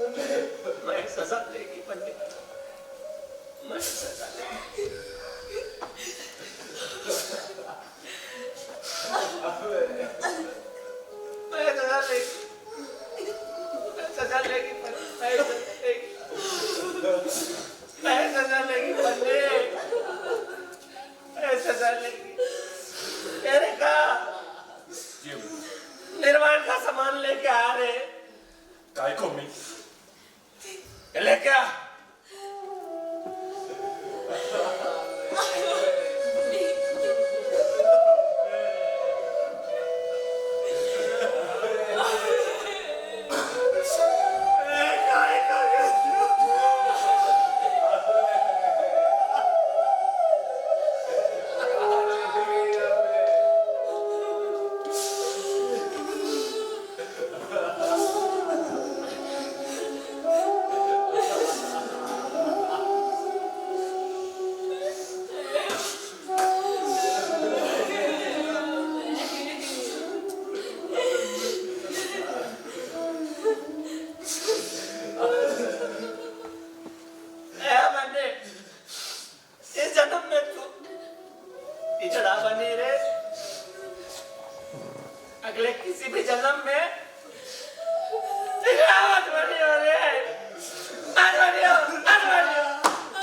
मैं सजा लेगी पंडित, मैं सजा लेगी। मैं सजा लेगी, मैं सजा लेगी पंडित, मैं सजा लेगी पंडित, मैं सजा लेगी। तेरे का निर्माण का सामान लेके आ रहे, काय को मी लेके आ। अगले किसी भी जन्म में मत बनियो रे, मत बनियो, मत बनियो,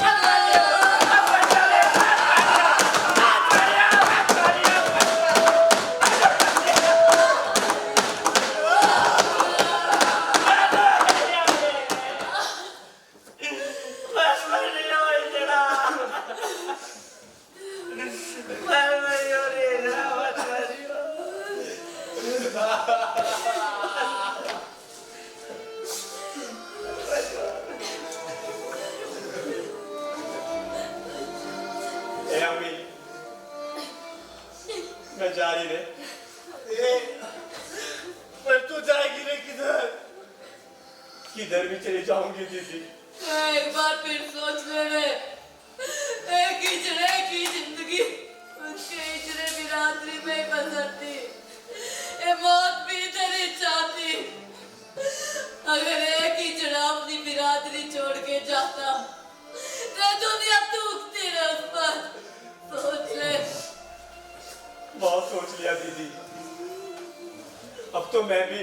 मत बनियो, मत बनियो रे, मत बनियो, मत बनियो, मत बनियो इतना, मत बनियो रे, मत बनियो। मैं जा रही रे, पर तू जाएगी रे किधर? किधर भी चली जाऊंगी दीदी। एक बार फिर सोच ले रे, एक हिजड़े की जिंदगी उसके हिजड़े बिरादरी में बसरती, ये मौत भी तेरी चाहती। अगर एक हिजड़ा अपनी बिरादरी छोड़ के जाता तो दुनिया टूटती रे उस पर। सोच ले। बहुत सोच लिया दीदी, अब तो मैं भी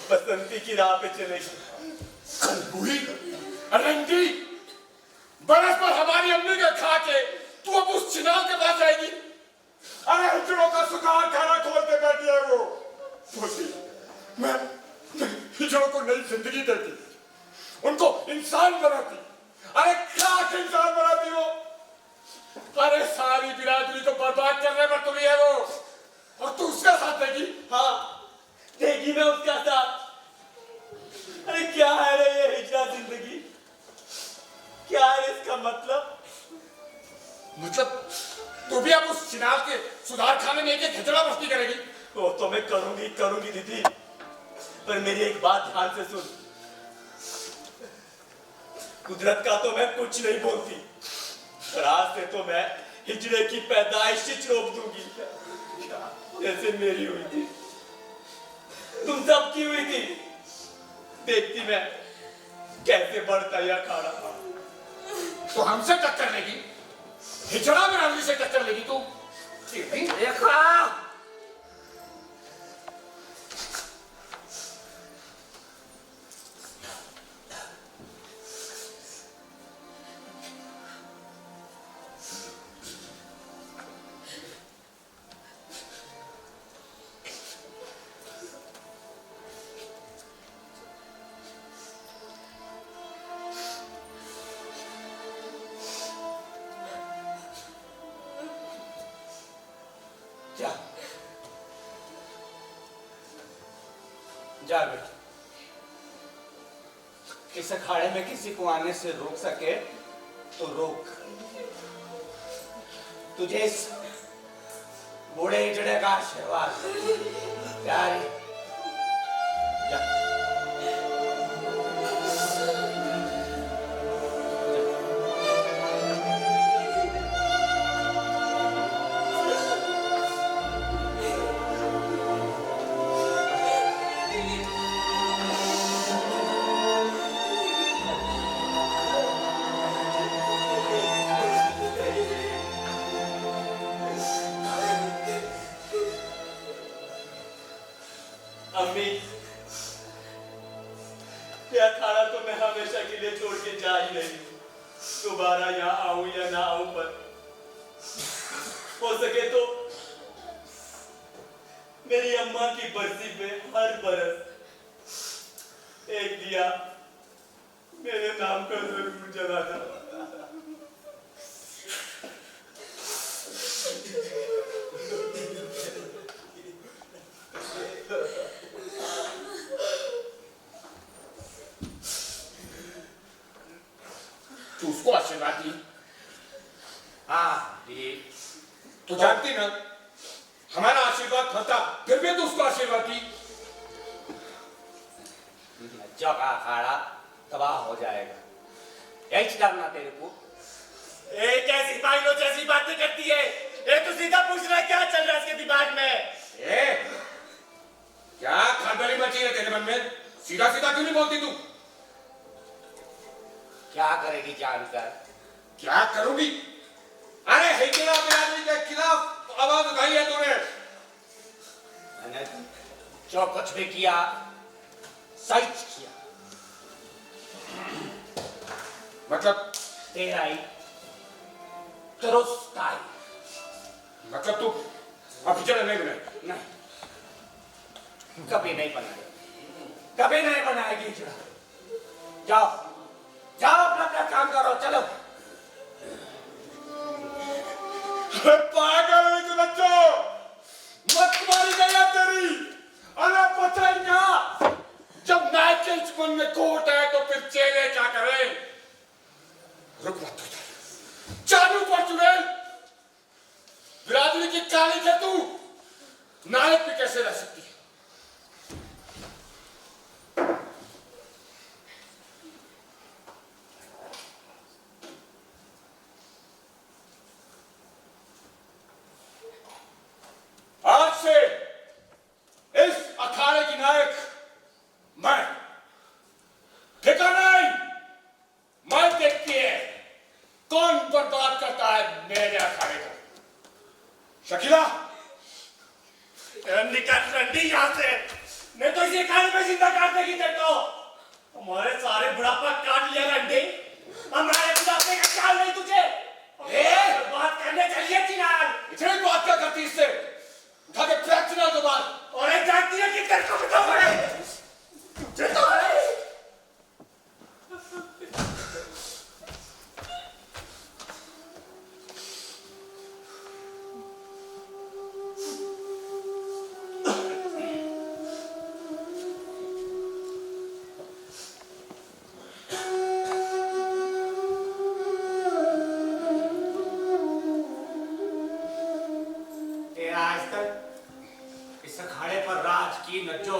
बसंती की राह पे चलेगी। कलबुही अरंडी बरस पर हमारी अम्मी का खा के तू अब उस चिनाव के पास जाएगी। अरे हिजड़ों का सुखार खाना खोल के बैठी है वो। सोची मैं हिजड़ों को नई जिंदगी देती, उनको इंसान बनाती। अरे क्या इंसान बनाती वो। अरे सारी बिरादरी को बर्बाद करने पर तुली है वो, और तू उसका साथ देगी। हाँ देगी मैं उसका साथ। अरे क्या है रे ये हिजड़ा जिंदगी, क्या है इसका मतलब? मतलब तू भी अब उस चिनाव के सुधार खाने में एक हिजड़ा बस्ती करेगी? वो तो मैं करूंगी दीदी, पर मेरी एक बात ध्यान से सुन। कुदरत का तो मैं कुछ नहीं बोलती, पर आज से तो मैं हिजड़े की पैदाइश ही रोक दूंगी, जैसे मेरी हुई थी, तुम सबकी हुई थी। देखती मैं कैसे बढ़ता या खा रहा। तो हमसे टक्कर लेगी, हिजड़ा बिरादरी से टक्कर लेगी तू? देखा जा बेटा, इस अखाड़े में किसी को आने से रोक सके तो रोक। तुझे इस बूढ़े हिजड़े का आशीर्वाद प्यारी। जा। ये अखाड़ा तो मैं हमेशा के लिए छोड़ के जा ही रही हूँ। दोबारा यहाँ आऊं या ना आऊं, पर हो सके तो मेरी अम्मा की बरसी पे हर बरस एक दिया मेरे नाम का जरूर जलाना। तू उसको आशीर्वाद दी? हाँ दी। तू जानती ना, हमारा आशीर्वाद फलता, फिर भी तू उसको आशीर्वाद दी। नज्जों का अखाड़ा तबाह हो जाएगा, यही डरना तेरे को। कैसी पाइलों जैसी बातें करती है। तो सीधा पूछ रहा है क्या चल रहा है इसके दिमाग में। क्या खलबली मची है तेरे मन में? सीधा सीधा क्यों नहीं बोलती तू? क्या करेगी जानकर? क्या करूंगी? अरे हिजड़ा बिरादरी के खिलाफ आवाज उठाई है तूने। मैंने जो कुछ भी किया सच किया। मतलब? तेरा ही दुरुस्त आई। मतलब तू अब हिजड़ा नहीं बने? नहीं, कभी नहीं बनाएगी, कभी नहीं बनाएगी हिजड़ा। जाओ जाओ, अपना अपना काम करो, चलो। पागल हुई तू बच्चो, मत मारी गया तेरी। अरे पचैया, जब नायक के मन में कोट है तो फिर चेले क्या करें? रुक मत चालू पर चुड़ैल, बिरादरी की काली है तू, नायक भी कैसे रह सकती है? आज से इस अखाड़े की नायक मैं। ठिका नहीं, मैं देखती है कौन बर्बाद करता है मेरे अखाड़े को। शकीला, निकल रंडी यहाँ से, नहीं तो इसे खाने में जिंदा काट देगी तेरे को। हमारे सारे बुढ़ापा काट लिया रंडी, हमारे बुढ़ापे का ख्याल नहीं तुझे। बात करने चलिए चिनार। इतनी बात क्या करती इससे? उठा के फेंक चिनार के बाद। और एक जानती है कि तेरे को भी तो पड़े। तुझे तो है। आज तक इस अखाड़े पर राज की नचो,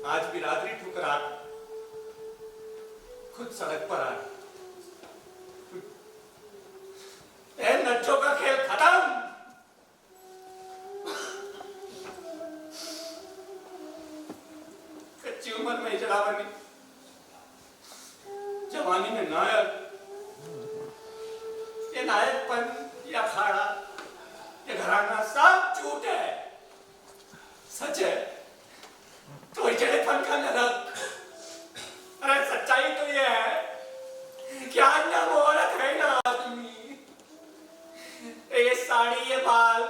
आज बिरादरी ठुकरा खुद सड़क पर आ। नचो का खेल खत्म। कच्ची उम्र में हिजड़ा बनी, जवानी में नायक। ये नायकपन, ये अखाड़ा, ये घराना सब झूठ है। सच है तो हिजड़ेपन का नरक। अरे सच्चाई तो ये है कि आज ना वो औरत है ना आदमी। ये साड़ी, ये बाल,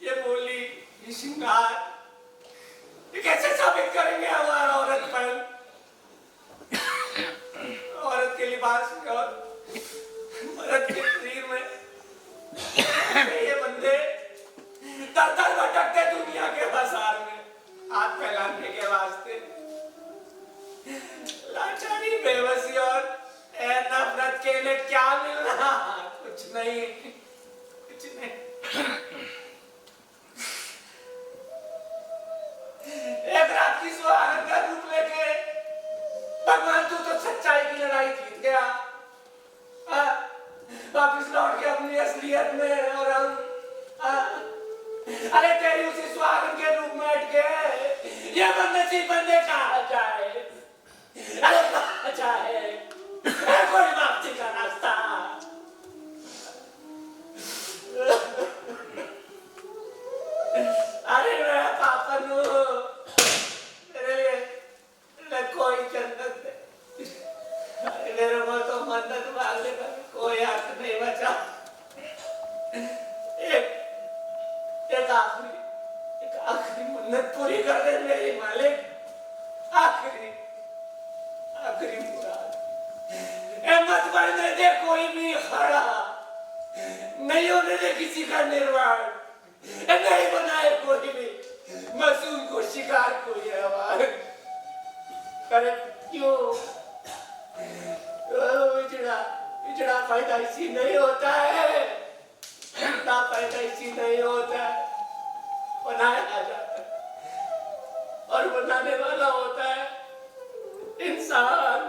ये बोली, ये श्रृंगार, ये कैसे साबित करेंगे हमारा औरतपन? औरत के लिबास में और मर्द के शरीर में ये बंदे दर दर भटकते दुनिया के बाजार में, हाथ फैलाने के वास्ते। लाचारी, बेबसी और नफरत के लिए क्या मिलना? कुछ नहीं, कुछ नहीं। एक रात की सुहागन का रूप लेके भगवान तू तो सच्चाई की लड़ाई जीत गया। वापिस लौट के अपनी असलियत में, और हम अरे तेरी उसी सुहागन के रूप में अट गए। ये बंदे कहाँ जाए? अरे कहाँ जाए? कोई वापसी का रास्ता? अरे मैं पापा नु तेरे लिए कहते कोई भी खड़ा नहीं होने दे किसी का निर्माण, नहीं बनाए कोई भी मासूम को शिकार कोई है। अरे क्यों इतना फायदा इसी नहीं होता है, इतना फायदा इसी नहीं होता है, बनाया जाता है और बनाने वाला होता है इंसान।